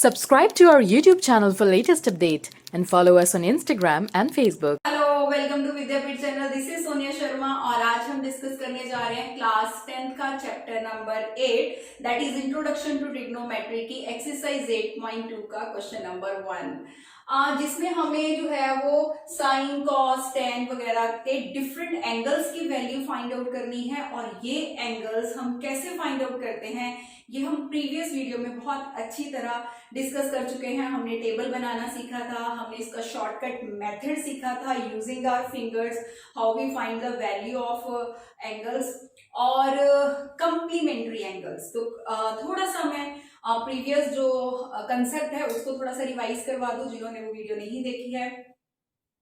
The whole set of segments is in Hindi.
Subscribe to our YouTube channel for latest update and follow us on Instagram and Facebook. Hello, welcome to Vidyapeeth channel. This is Sonia Sharma और आज हम डिस्कस करने जा रहे हैं क्लास 10th का chapter number 8 that is introduction to trigonometry की एक्सरसाइज 8.2 का क्वेश्चन नंबर 1, जिसमें हमें जो है वो साइन कॉस टेन वगैरह के डिफरेंट एंगल्स की वैल्यू फाइंड आउट करनी है। और ये एंगल्स हम कैसे फाइंड आउट करते हैं ये हम प्रीवियस वीडियो में बहुत अच्छी तरह डिस्कस कर चुके हैं। हमने टेबल बनाना सीखा था, हमने इसका शॉर्टकट मेथड सीखा था using our fingers, how we find the value of angles और कंप्लीमेंट्री एंगल्स। तो थोड़ा सा मैं प्रीवियस जो कंसेप्ट है उसको थोड़ा सा रिवाइज करवा दूं जिन्होंने वो वीडियो नहीं देखी है।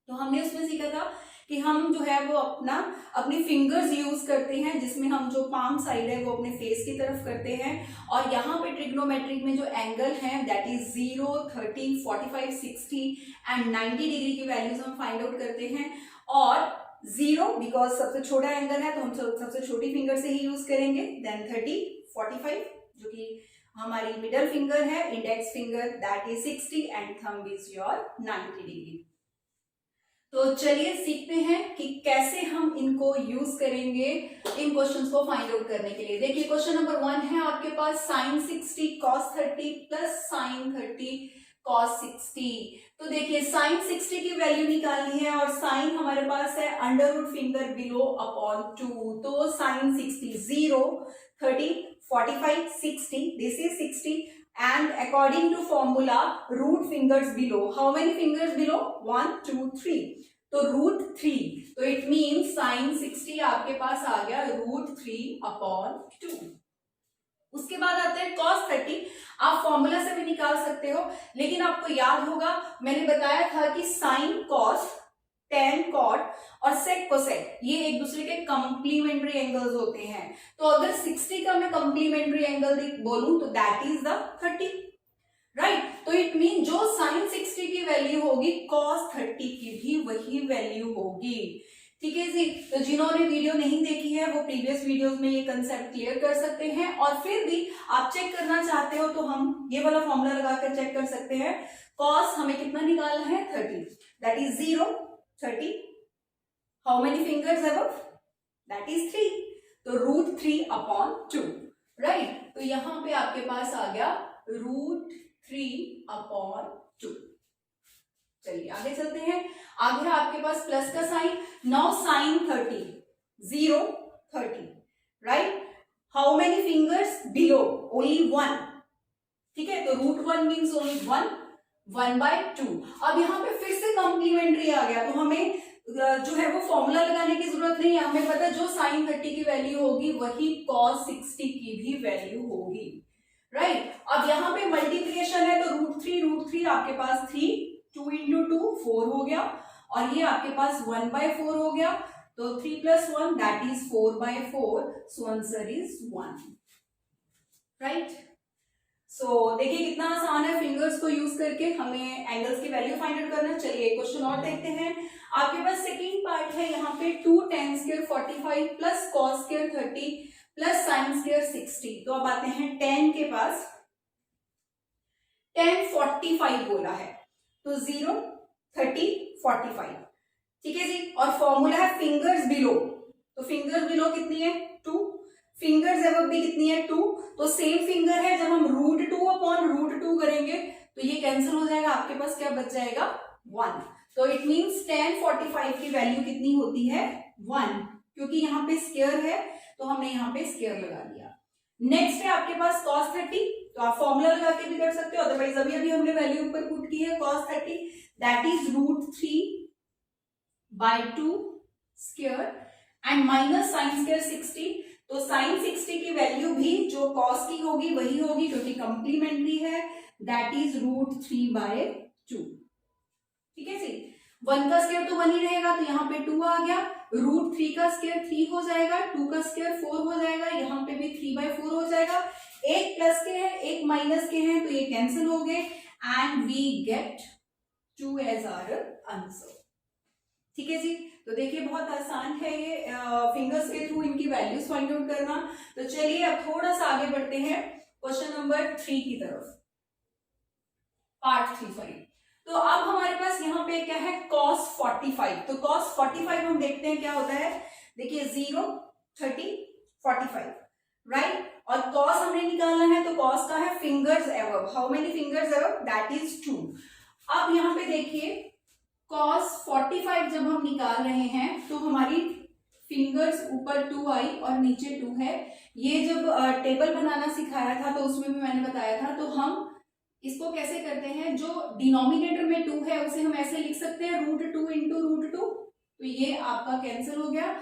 तो हमने उसमें सीखा था कि हम जो है वो अपनी फिंगर्स यूज करते हैं, जिसमें हम जो पाम साइड है वो अपने फेस की तरफ करते हैं। और यहाँ पे ट्रिग्नोमेट्रिक में जो एंगल है दैट इज 0, 30, 45, 60 एंड 90 डिग्री की वैल्यूज हम फाइंड आउट करते हैं। और 0 बिकॉज सबसे छोटा एंगल है तो हम सबसे छोटी फिंगर से ही यूज करेंगे। देन 30, 45 जो कि हमारी मिडल फिंगर है, index finger that is 60 and thumb is your 90 degree. तो चलिए सीखते हैं कि कैसे हम इनको यूज करेंगे इन क्वेश्चंस को फाइंड आउट करने के लिए। देखिए क्वेश्चन नंबर 1 है आपके पास sine 60 cos 30 plus sine 30 cos 60। तो देखिए साइन 60 की वैल्यू निकालनी है और साइन हमारे पास है under root finger below upon 2। तो sine 60 0, 30, 45, 60 this is 60 and according to formula root fingers below, how many fingers below? 1, 2, 3, तो रूट 3, तो इट मीन साइन 60 आपके पास आ गया रूट 3 अपॉन 2। उसके बाद आते हैं cos 30। आप फॉर्मूला से भी निकाल सकते हो, लेकिन आपको याद होगा मैंने बताया था कि साइन कॉस टेन कॉट और सेक कोसेक ये एक दूसरे के कंप्लीमेंट्री एंगल्स होते हैं। तो अगर 60 का मैं कंप्लीमेंट्री एंगल बोलूं तो दैट इज द 30, राइट। तो इट मीन जो साइन 60 की वैल्यू होगी कॉस 30 की भी वही वैल्यू होगी। ठीक है जी। तो जिन्होंने वीडियो नहीं देखी है वो प्रीवियस वीडियोस में ये कंसेप्ट क्लियर कर सकते हैं। और फिर भी आप चेक करना चाहते हो तो हम ये वाला फॉर्मूला लगाकर चेक कर सकते हैं। कॉस हमें कितना निकालना है 30, that is 0, 30, how many fingers above? That is 3, तो रूट 3 अपॉन 2, राइट। तो यहां पे आपके पास आ गया रूट 3 अपॉन 2। चलिए आगे चलते हैं। आगे आपके पास प्लस का sign. Now sine 30, 0, 30, right. How many fingers below? Only 1, ठीक है। तो रूट 1 मीन्स ओनली 1/2। अब यहाँ पे फिर से कॉम्प्लीमेंट्री आ गया तो हमें जो है वो फॉर्मूला लगाने की जरूरत नहीं है। हमें पता है जो साइन 30 की वैल्यू होगी वही कॉस 60 की भी वैल्यू होगी, राइट। अब यहाँ पे मल्टीप्लिकेशन है तो रूट 3 आपके पास 3, 2 इंटू 2 4 हो गया और ये आपके पास 1/4 हो गया। तो 3 + 1 that is 4/4, so answer is 1, right. So देखिए कितना आसान है फिंगर्स को यूज करके हमें एंगल्स की वैल्यू फाइंड आउट करना। चलिए एक क्वेश्चन और देखते हैं। आपके पास सेकंड पार्ट है यहाँ पे 2 tan square 45 plus cos square 30 plus sin square 60। तो अब आते हैं tan के पास। tan 45 बोला है तो 0, 30, 45, ठीक है जी। और फॉर्मूला है फिंगर्स बिलो, तो फिंगर्स बिलो कितनी है 2, फिंगर्स अबव भी कितनी है 2। तो सेम फिंगर है, जब हम रूट 2 अपॉन रूट 2 करेंगे तो ये कैंसिल हो जाएगा, आपके पास क्या बच जाएगा 1। तो इट मींस tan 45 की वैल्यू कितनी होती है 1, क्योंकि यहाँ पे स्क्वायर है तो हमने यहाँ पे स्क्वायर लगा दिया। नेक्स्ट है आपके पास cos 30, तो आप फॉर्मूला लगा के भी कर सकते हो, अदरवाइज अभी हमने वैल्यू ऊपर पुट की है cos 30 that is root 3/2 square and minus sine square 60। तो साइन 60 की वैल्यू भी जो कॉस की होगी वही होगी क्योंकि कंप्लीमेंट्री है, दैट इज रूट 3/2, ठीक है जी। 1 का स्क्वायर तो 1 ही रहेगा तो यहाँ पे 2 आ गया। रूट 3 का स्क्वायर 3 हो जाएगा, 2 का स्क्वायर 4 हो जाएगा, यहाँ पे भी 3/4 हो जाएगा। एक प्लस के हैं एक माइनस के हैं तो ये कैंसिल हो गए and we get 2 as our answer, ठीक है जी। तो देखिए बहुत आसान है ये फिंगर्स के थ्रू इनकी वैल्यूज फाइंड आउट करना। तो चलिए अब थोड़ा सा आगे बढ़ते हैं क्वेश्चन नंबर 3 की तरफ। 3 सॉरी। तो अब हमारे पास यहाँ पे क्या है cos 45। तो cos 45 हम देखते हैं क्या होता है, देखिए 0 30 45 राइट। और cos हमने निकालना है तो cos का है fingers above, how many fingers above, that is 2। अब यहाँ पे देखिए cos 45 जब हम निकाल रहे हैं तो हमारी फिंगर्स ऊपर 2 आई और नीचे 2 है। ये जब टेबल बनाना सिखाया था तो उसमें भी मैंने बताया था। तो हम इसको कैसे करते हैं, जो डिनोमिनेटर में 2 है उसे हम ऐसे लिख सकते हैं √2 इंटू √2। तो ये आपका कैंसिल हो गया।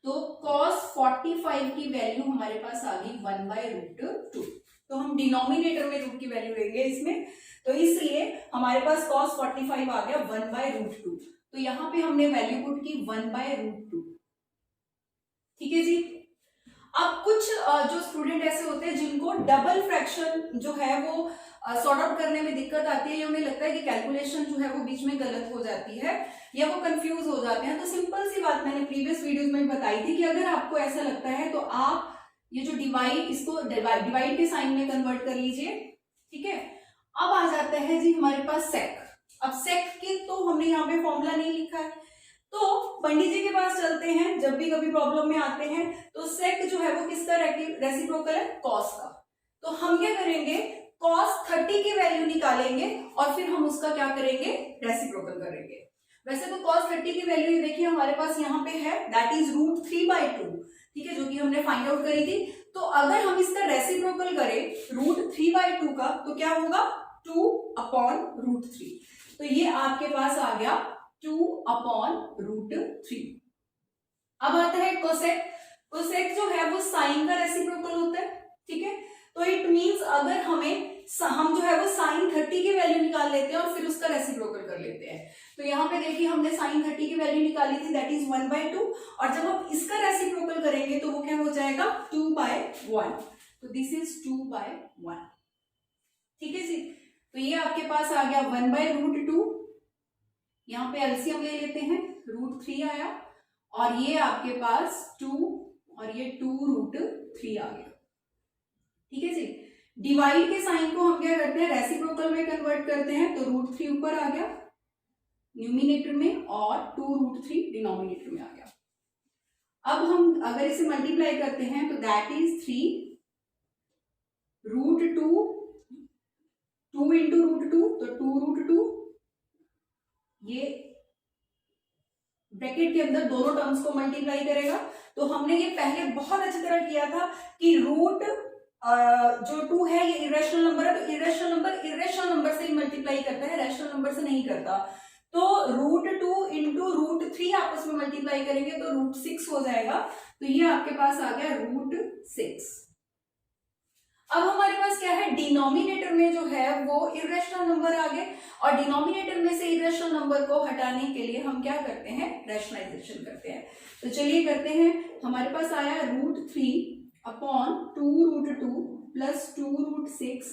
तो cos 45 की वैल्यू हमारे पास आ गई 1/√2। तो हम डिनोमिनेटर में रूट की वैल्यू लेंगे इसमें, तो इसलिए हमारे पास cos 45 आ गया 1/√2। तो यहां पे हमने वैल्यू पुट की 1/√2। ठीक है जी। अब कुछ जो स्टूडेंट ऐसे होते हैं जिनको डबल फ्रैक्शन जो है वो सॉर्ट आउट करने में दिक्कत आती है, या उन्हें लगता है कि कैलकुलेशन जो है वो बीच में गलत हो जाती है या वो कंफ्यूज हो जाते हैं। तो सिंपल सी बात मैंने प्रीवियस वीडियोस में बताई थी कि अगर आपको ऐसा लगता है तो आप ये जो डिवाइड, इसको डिवाइड के साइन में कन्वर्ट कर लीजिए। ठीक है। अब आ जाता है जी हमारे पास सेक। अब सेक के तो हमने यहाँ पे फॉर्मूला नहीं लिखा है, तो पंडित जी के पास चलते हैं। जब भी कभी प्रॉब्लम में आते हैं तो सेक जो है वो किसका रेसिप्रोकल है, कॉस का। तो हम क्या करेंगे, cos 30 की वैल्यू निकालेंगे और फिर हम उसका क्या करेंगे, रेसिप्रोकल करेंगे। वैसे तो cos 30 की वैल्यू देखिए हमारे पास यहाँ पे है, दैट इज √3/2। ठीक है, जो कि हमने फाइंड आउट करी थी। तो अगर हम इसका रेसिप्रोकल करें √3/2 का तो क्या होगा, 2/√3। तो ये आपके पास आ गया 2/√3। अब आता है कोसेक। कोसेक जो है वो साइन का रेसिप्रोकल होता है। ठीक है, तो इट मींस अगर हम जो है वो साइन 30 की वैल्यू निकाल लेते हैं और फिर उसका रेसिप्रोकल कर लेते हैं। तो यहाँ पे देखिए हमने साइन 30 की वैल्यू निकाली थी, दैट इज 1/2। और जब हम इसका रेसिप्रोकल करेंगे तो वो क्या हो जाएगा, 2/1। तो दिस इज 2/1। ठीक है जी। तो ये आपके पास आ गया 1/√2। यहाँ पे एलसीएम ले लेते हैं, √3 आया और ये आपके पास 2 और ये 2√3 आ गया। ठीक है जी। डिवाइड के साइन को हम क्या करते हैं, रेसिप्रोकल में कन्वर्ट करते हैं। तो √3 ऊपर आ गया न्यूमिनेटर में और 2√3 डिनोमिनेटर में आ गया। अब हम अगर इसे मल्टीप्लाई करते हैं तो दैट इज 3 √2, 2 इंटू √2 तो 2√2। ये ब्रैकेट के अंदर दोनों टर्म्स को मल्टीप्लाई करेगा। तो हमने ये पहले बहुत अच्छी तरह किया था कि रूट जो 2 है ये इरेशनल नंबर है, तो इरेशनल नंबर से ही मल्टीप्लाई करता है, रैशनल नंबर से नहीं करता। तो √2 इंटू √3 आपस में मल्टीप्लाई करेंगे तो √6 हो जाएगा। तो ये आपके पास आ गया √6। अब हमारे पास क्या है, डिनोमिनेटर में जो है वो इरेशनल नंबर आ गए और डिनोमिनेटर में से इरेशनल नंबर को हटाने के लिए हम क्या करते हैं, रैशनलाइजेशन करते हैं। तो चलिए करते हैं। हमारे पास आया √3/2√2 प्लस 2√6।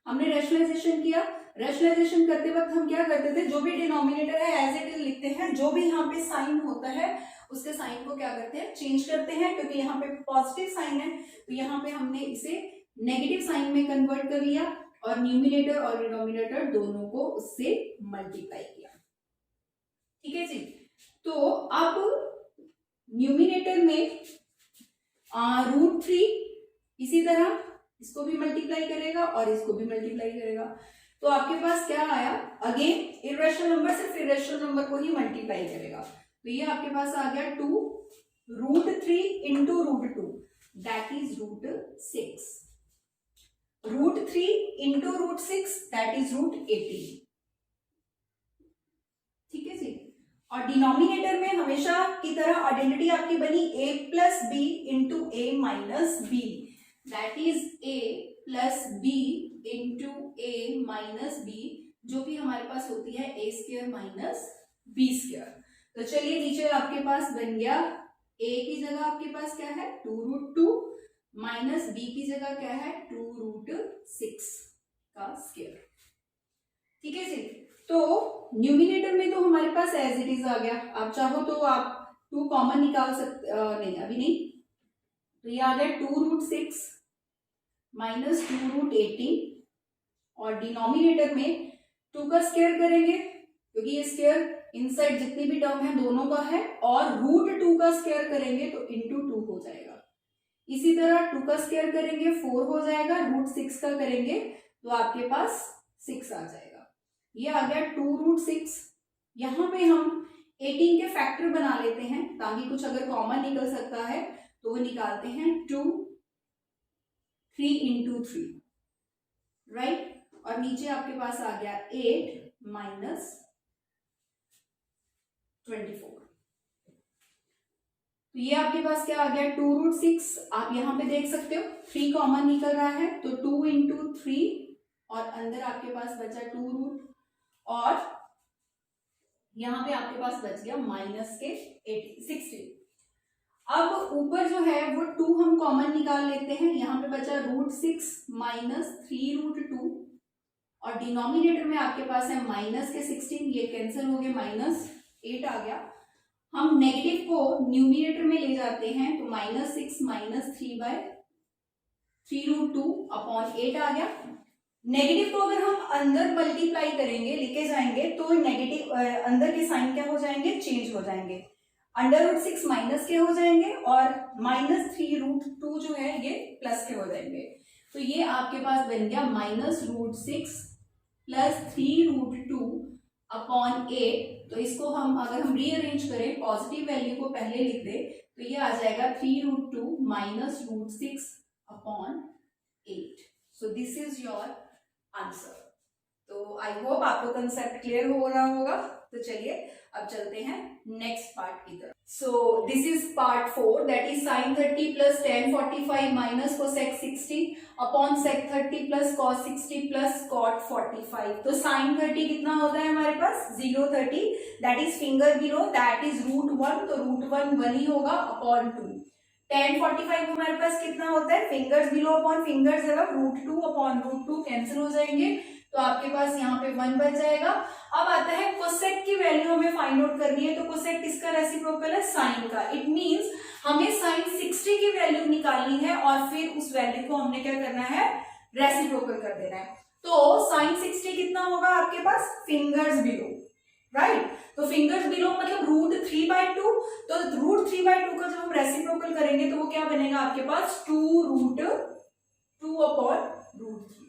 हमने रैशनलाइजेशन किया। रैशनलाइजेशन करते वक्त हम क्या करते थे, जो भी डिनोमिनेटर है एज इट इज लिखते हैं, जो भी यहाँ पे साइन होता है उसके साइन को क्या करते हैं, चेंज करते हैं। क्योंकि यहाँ पे पॉजिटिव साइन है तो यहाँ पे हमने इसे नेगेटिव साइन में कन्वर्ट कर लिया और न्यूमिनेटर और डिनोमिनेटर दोनों को उससे मल्टीप्लाई किया। ठीक है जी। तो अब न्यूमिनेटर में √3 इसी तरह इसको भी मल्टीप्लाई करेगा और इसको भी मल्टीप्लाई करेगा। तो आपके पास क्या आया, अगेन इरेशनल नंबर सिर्फ इरेशनल नंबर को ही मल्टीप्लाई करेगा। तो ये आपके पास आ गया 2 √3 into √2 that is √6। √3 into √6 that is √18। ठीक है जी। और डिनोमिनेटर में हमेशा की तरह आइडेंटिटी आपकी बनी a plus B into a minus B, that is a plus B into a minus B, जो कि हमारे पास होती है a² माइनस b²। तो चलिए नीचे आपके पास बन गया a की जगह आपके पास क्या है 2√2 माइनस b की जगह क्या है 2√6 का स्क्वायर। ठीक है जी। तो न्यूमिनेटर में तो हमारे पास एज इट इज आ गया। आप चाहो तो आप 2 कॉमन निकाल सकते, नहीं अभी नहीं। तो ये आ गया 2√6 माइनस 2√18 और डिनोमिनेटर में 2 का स्क्वायर करेंगे क्योंकि ये स्क्वायर इनसाइड जितनी भी टर्म है दोनों का है, और √2 का स्क्वायर करेंगे तो इंटू 2 हो जाएगा। इसी तरह 2 का स्क्वायर करेंगे 4 हो जाएगा, √6 का करेंगे तो आपके पास 6 आ जाएगा। ये आ गया 2√6। यहाँ पे हम 18 के फैक्टर बना लेते हैं ताकि कुछ अगर कॉमन निकल सकता है तो वो निकालते हैं 2 3 इंटू 3, राइट। और नीचे आपके पास आ गया 8 माइनस 24। तो ये आपके पास क्या आ गया 2√6। आप यहां पे देख सकते हो 3 कॉमन निकल रहा है तो 2 इंटू 3 और अंदर आपके पास बचा 2 और यहां पे आपके पास बच गया माइनस के 16। अब ऊपर जो है वो 2 हम कॉमन निकाल लेते हैं, यहां पे बचा √6 माइनस 3√2 और डिनोमिनेटर में आपके पास है माइनस के 16, ये कैंसिल हो गए, माइनस 8 आ गया। हम नेगेटिव को न्यूमिनेटर में ले जाते हैं तो -6 माइनस 3/3√2 अपॉन 8 आ गया। नेगेटिव को अगर हम अंदर मल्टीप्लाई करेंगे, लेके जाएंगे तो नेगेटिव अंदर के साइन क्या हो जाएंगे, चेंज हो जाएंगे, √6 माइनस के हो जाएंगे और -3√2 जो है ये प्लस के हो जाएंगे। तो ये आपके पास बन गया -√6 प्लस 3√2 अपॉन 8। तो इसको हम अगर हम रीअरेंज करें, पॉजिटिव वैल्यू को पहले लिख दे तो ये आ जाएगा 3√2 minus √6 upon 8। So this is your answer. तो आई होप आपको कंसेप्ट क्लियर हो रहा होगा। तो चलिए अब चलते हैं नेक्स्ट पार्ट की तरफ। So this is part 4, that is sin 30 plus tan 45 minus cosec 60 upon sec 30 plus cos 60 plus cot 45। तो sin 30 कितना होता है हमारे पास 030, that is finger below, that is √1, तो √1 1 ही होगा अपॉन 2। tan 45 हमारे पास कितना होता है fingers below upon fingers above, √2 upon √2 cancel हो जाएंगे तो आपके पास यहाँ पे 1 बच जाएगा। अब आता है कोसेक की वैल्यू हमें फाइंड आउट करनी है। तो कोसेक किसका रेसिप्रोकल है, साइन का। इट मींस हमें साइन 60 की वैल्यू निकालनी है और फिर उस वैल्यू को हमने क्या करना है, रेसिप्रोकल कर देना है। तो साइन 60 कितना होगा आपके पास, फिंगर्स बिलो, राइट। तो फिंगर्स बिलो मतलब √3/2, तो √3/2 का जब हम रेसिप्रोकल करेंगे तो वो क्या बनेगा आपके पास 2√2 अपॉन √3।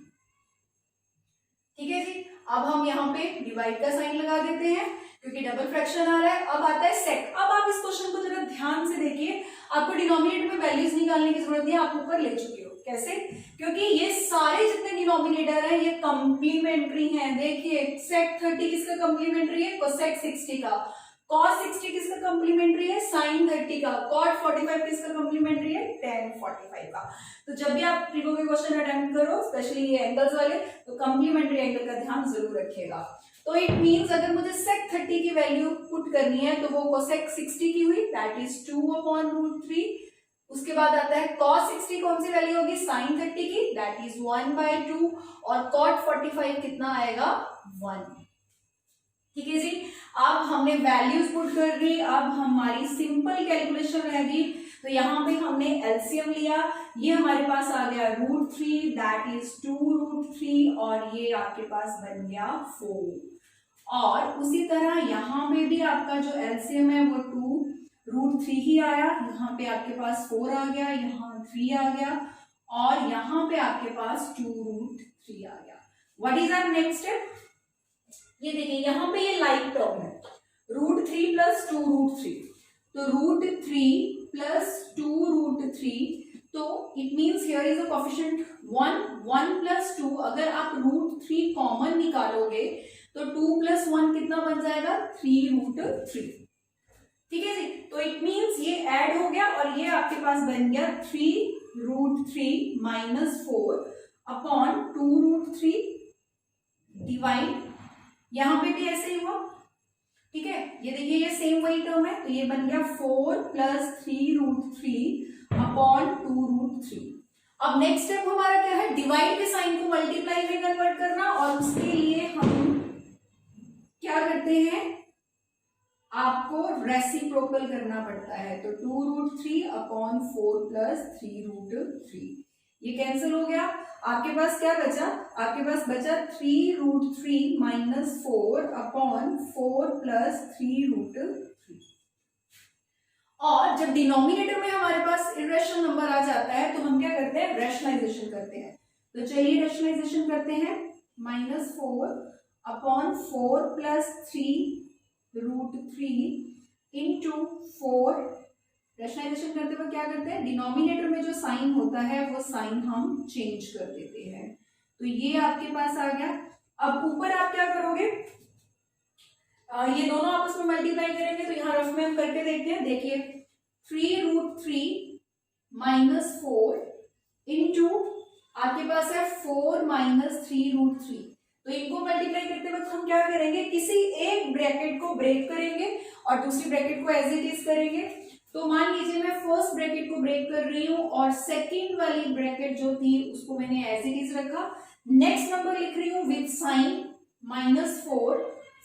ठीक है जी। अब हम यहाँ पे डिवाइड का साइन लगा देते हैं क्योंकि डबल फ्रैक्शन आ रहा है। अब आता है सेक। अब आप इस क्वेश्चन को जरा ध्यान से देखिए, आपको डिनोमिनेटर में वैल्यूज निकालने की जरूरत नहीं है, आप ऊपर ले चुके हो। कैसे, क्योंकि ये सारे जितने डिनोमिनेटर हैं ये कंप्लीमेंट्री हैं। देखिए सेक 30 किसका कंप्लीमेंट्री है, कोसेक 60 का। cos 60 किसका कंप्लीमेंट्री है, sin 30 का। cot 45 किसका कंप्लीमेंट्री है, tan 45 का। तो जब भी आप ट्रिगो के क्वेश्चन अटेम्प्ट करो, स्पेशली ये एंगल्स वाले, तो कंप्लीमेंट्री एंगल का ध्यान जरूर रखिएगा। तो इट मींस अगर मुझे sec 30 की वैल्यू पुट करनी है तो वो cosec 60 की हुई, दैट इज 2 अपॉन √3। उसके बाद आता है cos 60 कौन सी वैल्यू होगी, sin 30 की, दैट इज 1/2 और cot 45 कितना आएगा 1। ठीक है जी। अब हमने वैल्यूज पुट कर दी, अब हमारी सिंपल कैलकुलेशन रह गई। तो यहाँ पे हमने एलसीएम लिया, ये हमारे पास आ गया √3, दैट इज 2√3 और ये आपके पास बन गया 4। और उसी तरह यहाँ पे भी आपका जो एलसीएम है वो 2√3 ही आया, यहाँ पे आपके पास 4 आ गया, यहाँ 3 आ गया और यहाँ पे आपके पास 2√3 आ गया। What is our next step, ये देखिए यहाँ पे ये लाइक टर्म है, √3 प्लस 2√3, तो √3 प्लस 2√3, तो it means here is a coefficient 1 plus 2। अगर आप √3 कॉमन निकालोगे तो 2 प्लस 1 कितना बन जाएगा 3√3। ठीक है जी। तो इट मींस ये ऐड हो गया और ये आपके पास बन गया 3√3 माइनस 4 अपॉन 2√3 डिवाइड, यहां पे भी ऐसे ही हुआ। ठीक है, ये देखिए ये सेम वही टर्म है, तो ये बन गया 4 प्लस 3√3 अपॉन 2√3। अब नेक्स्ट स्टेप हमारा क्या है, डिवाइड के साइन को मल्टीप्लाई में कन्वर्ट करना, और उसके लिए हम क्या करते हैं, आपको रेसिप्रोकल करना पड़ता है। तो 2√3 अपॉन 4 प्लस 3√3, ये कैंसिल हो गया। आपके पास क्या बचा, आपके पास बचा 3√3 माइनस 4 अपॉन 4 प्लस 3√3। और जब डिनोमिनेटर में हमारे पास इरेशनल नंबर आ जाता है तो हम क्या करते हैं, रैशनलाइजेशन करते हैं। तो चलिए रैशनलाइजेशन करते हैं। -4 अपॉन 4 प्लस 3√3 इंटू 4। रैशनलाइजेशन करते हुए क्या करते हैं, डिनोमिनेटर में जो साइन होता है वो साइन हम चेंज कर देते हैं। तो ये आपके पास आ गया। अब ऊपर आप क्या करोगे, ये दोनों आपस में मल्टीप्लाई करेंगे। तो यहाँ रफ में हम करके देखते हैं। देखिए 3√3 माइनस 4 इंटू आपके पास है 4 माइनस 3√3। तो इनको मल्टीप्लाई करते वक्त हम क्या करेंगे, किसी एक ब्रैकेट को ब्रेक करेंगे और दूसरी ब्रैकेट को एज इट इज करेंगे। तो मान लीजिए मैं फर्स्ट ब्रैकेट को ब्रेक कर रही हूं और सेकेंड वाली ब्रैकेट जो थी उसको मैंने एज इट इज रखा। नेक्स्ट नंबर लिख रही हूं विद साइन -4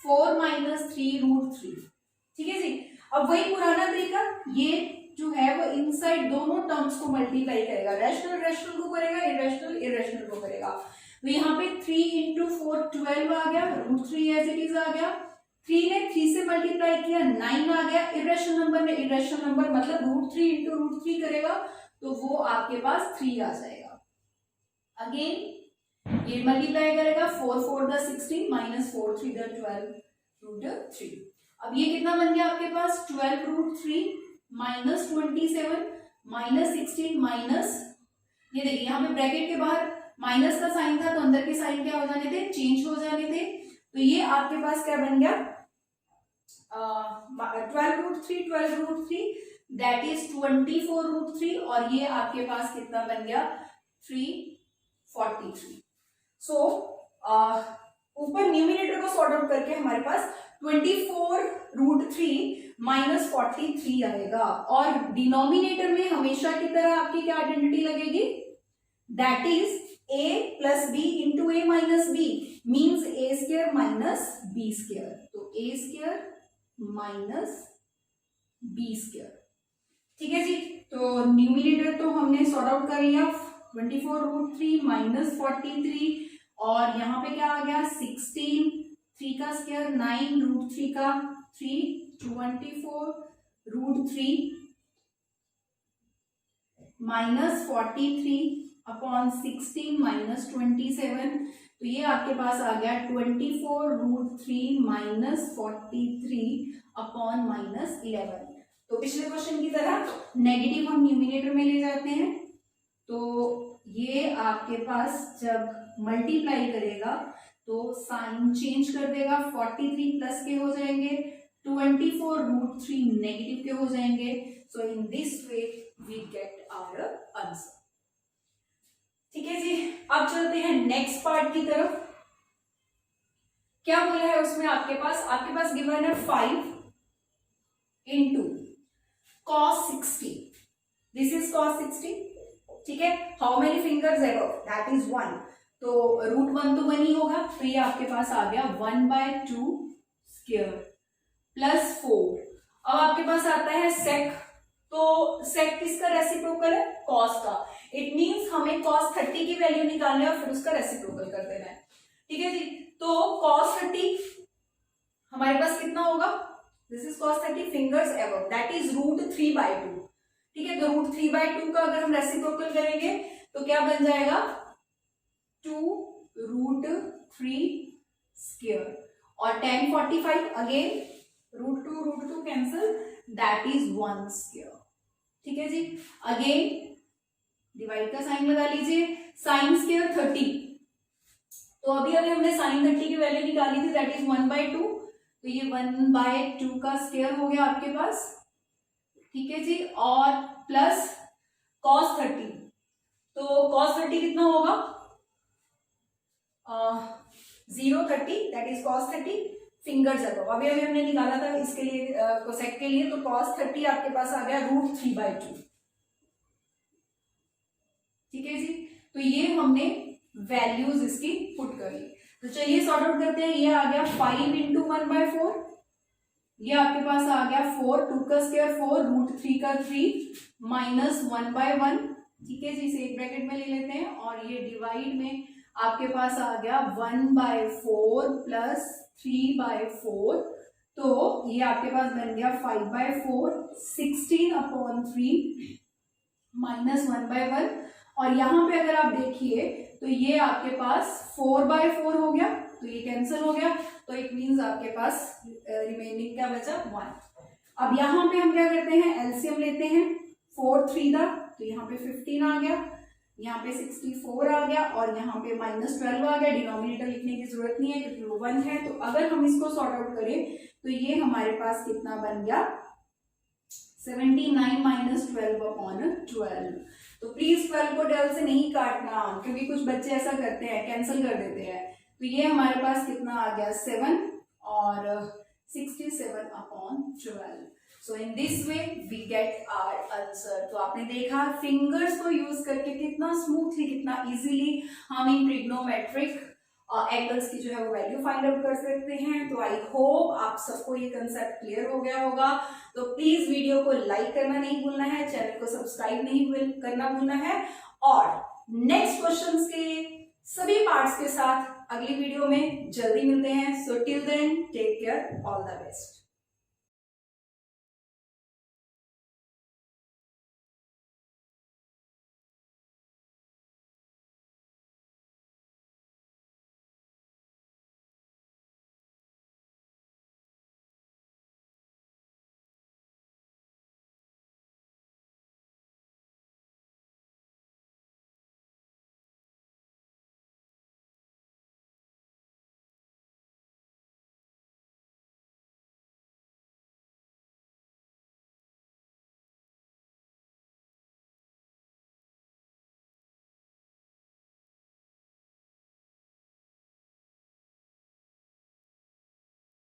4 माइनस 3√3। ठीक है जी। अब वही पुराना तरीका, ये जो है वो इनसाइड दोनों टर्म्स को मल्टीप्लाई करेगा, रैशनल रैशनल को करेगा, इरेशनल इरेशनल को करेगा। तो यहाँ पे 3 इंटू 4 12 आ गया, √3 एज इट इज आ गया। 3 ने 3 से मल्टीप्लाई किया 9 आ गया। इरेशनल नंबर में इरेशनल नंबर मतलब √3 इंटू √3 करेगा तो वो आपके पास 3 आ जाएगा। अगेन ये मल्टीप्लाई करेगा 4 4 द 16 माइनस 4 3 द 12√3। अब ये कितना बन गया आपके पास, 12√3 माइनस 27 माइनस 16 माइनस, ये देखिए यहाँ पे ब्रैकेट के बाहर माइनस का साइन था तो अंदर के साइन क्या हो जाने थे, चेंज हो जाने थे। तो ये आपके पास क्या बन गया, 12√3 दैट इज 24√3 और ये आपके पास कितना बन गया 343। सो ऊपर न्यूमिनेटर को सॉर्ट आउट करके हमारे पास 24√3 माइनस 43 आएगा और डिनोमिनेटर में हमेशा की तरह आपकी क्या आइडेंटिटी लगेगी, that is a plus B into A minus B means A square minus B square. तो A square minus B square. ठीक है जी। तो न्यूमिनेटर तो हमने सॉर्ट आउट कर लिया, 24√3 माइनस 43 और यहाँ पे क्या आ गया 16, 3 का स्क्वायर 9, √3 का 3, 24√3 माइनस 43 अपॉन 16 माइनस 27। तो ये आपके पास आ गया 24√3 माइनस 43 अपॉन माइनस 11। तो पिछले क्वेश्चन की तरह नेगेटिव हम न्यूमिनेटर में ले जाते हैं। तो ये आपके पास जब मल्टीप्लाई करेगा तो साइन चेंज कर देगा, 43 प्लस के हो जाएंगे, 24√3 नेगेटिव के हो जाएंगे। So in this way we get our answer. ठीक है जी। अब चलते हैं नेक्स्ट पार्ट की तरफ। क्या बोला है उसमें आपके पास गिवन है 5 into cos 60। This is cos 60। ठीक है। हाउ मेनी फिंगर्स है, दैट इज 1। तो √1 तो 1 ही होगा, तो ये आपके पास आ गया 1/2 स्क्वायर प्लस 4। अब आपके पास आता है sec। तो sec किसका रेसिप्रोकल है, cos का। इट मींस हमें cos 30 की वैल्यू निकालनी है और फिर उसका रेसिप्रोकल कर देना है। ठीक है जी। तो cos 30 हमारे पास कितना होगा, this is cos 30 fingers above that is √3/2। ठीक है। तो √3/2 का अगर हम रेसिप्रोकल करेंगे तो क्या बन जाएगा 2√3 स्क्वायर और tan 45 again √2 cancel that is 1 square. ठीक है जी। अगेन डिवाइड का साइन लगा लीजिए, साइन स्क्वायर 30। तो अभी हमने साइन 30 की वैल्यू निकाली थी, दैट इज 1/2। तो ये 1/2 का स्क्वायर हो गया आपके पास। ठीक है जी। और प्लस cos 30। तो cos 30 कितना होगा 030 that is cos 30 fingers above. अभी हमने निकाला था इसके लिए कोसेक के लिए। तो cos 30 आपके पास आ गया √3/2। ठीक है जी। तो ये हमने वैल्यूज इसकी पुट कर ली। तो चलिए सॉर्ट आउट करते हैं। ये आ गया 5 इंटू 1/4, ये आपके पास आ गया 4, 2 का स्क्वायर 4, √3 का 3 माइनस 1/1 ठीक है जी, इसे एक ब्रैकेट में ले लेते हैं और ये डिवाइड में आपके पास आ गया 1/4 प्लस 3/4, तो ये आपके पास बन गया 5/4, 16/3 माइनस 1/1, और यहाँ पे अगर आप देखिए तो ये आपके पास 4/4 हो गया, तो ये कैंसिल हो गया, तो इट मीन्स आपके पास रिमेनिंग क्या बचा 1। अब यहाँ पे हम क्या करते हैं, एलसीएम लेते हैं, 4 3 था तो यहाँ पे 15 आ गया, यहाँ पे 64 आ गया और यहाँ पे -12 आ गया। डिनोमिनेटर लिखने की जरूरत नहीं है क्योंकि वो 1 है, तो अगर हम इसको सॉर्ट आउट करें तो ये हमारे पास कितना बन गया 79 माइनस 12/12। तो प्लीज 12 को 12 से नहीं काटना क्योंकि कुछ बच्चे ऐसा करते हैं, कैंसिल कर देते हैं। तो ये हमारे पास कितना आ गया 7 और 67/12। So in this way we get our answer. तो आपने देखा फिंगर्स को यूज करके कितना स्मूथली, कितना इजीली हम इन ट्रिग्नोमेट्रिक एंगल्स की जो है वो वैल्यू फाइंड आउट कर सकते हैं। तो आई होप आप सबको ये कंसेप्ट क्लियर हो गया होगा। तो प्लीज वीडियो को लाइक करना नहीं भूलना है, चैनल को सब्सक्राइब नहीं करना भूलना है, और नेक्स्ट क्वेश्चंस के सभी पार्ट्स के साथ अगली वीडियो में जल्दी मिलते हैं। So till then take care, all the best.